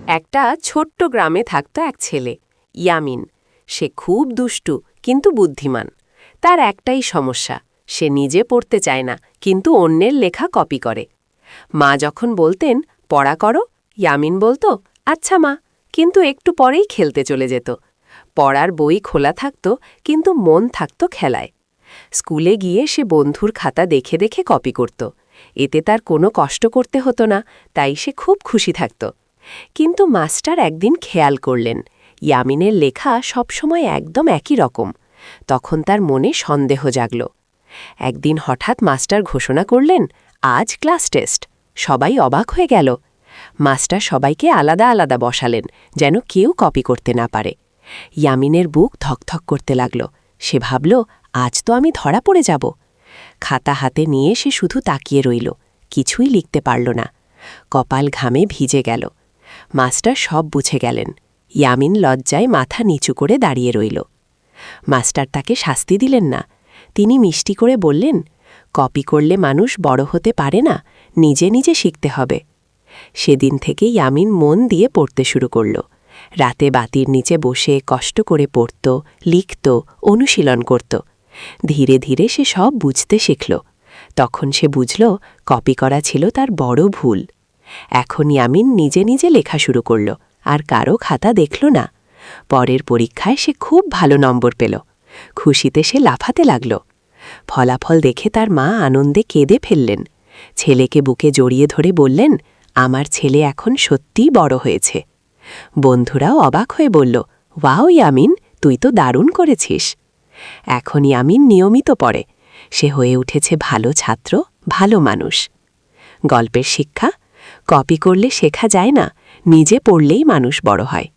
একটা ছোট্ট গ্রামে থাকত এক ছেলে, ইয়ামিন। সে খুব দুষ্টু কিন্তু বুদ্ধিমান। তার একটাই সমস্যা, সে নিজে পড়তে চায় না, কিন্তু অন্যের লেখা কপি করে। মা যখন বলতেন পড়া করো, ইয়ামিন বলতো আচ্ছা মা, কিন্তু একটু পরেই খেলতে চলে যেত। পড়ার বই খোলা থাকত, কিন্তু মন থাকত খেলায়। স্কুলে গিয়ে সে বন্ধুর খাতা দেখে দেখে কপি করত। এতে তার কোনো কষ্ট করতে হতো না, তাই সে খুব খুশি থাকত। কিন্তু মাস্টার একদিন খেয়াল করলেন, ইয়ামিনের লেখা সবসময় একদম একই রকম। তখন তার মনে সন্দেহ জাগল। একদিন হঠাৎ মাস্টার ঘোষণা করলেন, আজ ক্লাস টেস্ট। সবাই অবাক হয়ে গেল। মাস্টার সবাইকে আলাদা আলাদা বসালেন, যেন কেউ কপি করতে না পারে। ইয়ামিনের বুক ধকধক করতে লাগল। সে ভাবল, আজ তো আমি ধরা পড়ে যাব। খাতা হাতে নিয়ে সে শুধু তাকিয়ে রইল, কিছুই লিখতে পারল না। কপাল ঘামে ভিজে গেল। মাস্টার সব বুঝে গেলেন। ইয়ামিন লজ্জায় মাথা নিচু করে দাঁড়িয়ে রইল। মাস্টার তাকে শাস্তি দিলেন না। তিনি মিষ্টি করে বললেন, কপি করলে মানুষ বড় হতে পারে না, নিজে নিজে শিখতে হবে। সেদিন থেকে ইয়ামিন মন দিয়ে পড়তে শুরু করল। রাতে বাতির নিচে বসে কষ্ট করে পড়ত, লিখত, অনুশীলন করত। ধীরে ধীরে সে সব বুঝতে শিখল। তখন সে বুঝল, কপি করা ছিল তার বড় ভুল। এখন ইয়ামিন নিজে নিজে লেখা শুরু করল, আর কারো খাতা দেখল না। পরের পরীক্ষায় সে খুব ভালো নম্বর পেল। খুশিতে সে লাফাতে লাগল। ফলাফল দেখে তার মা আনন্দে কেঁদে ফেললেন। ছেলেকে বুকে জড়িয়ে ধরে বললেন, আমার ছেলে এখন সত্যিই বড় হয়েছে। বন্ধুরাও অবাক হয়ে বলল, ওয়াও ইয়ামিন, তুই তো দারুণ করেছিস। এখন ইয়ামিন নিয়মিত পড়ে। সে হয়ে উঠেছে ভালো ছাত্র, ভালো মানুষ। গল্পের শিক্ষা, কপি করলে শেখা যায় না, নিজে পড়লেই মানুষ বড় হয়।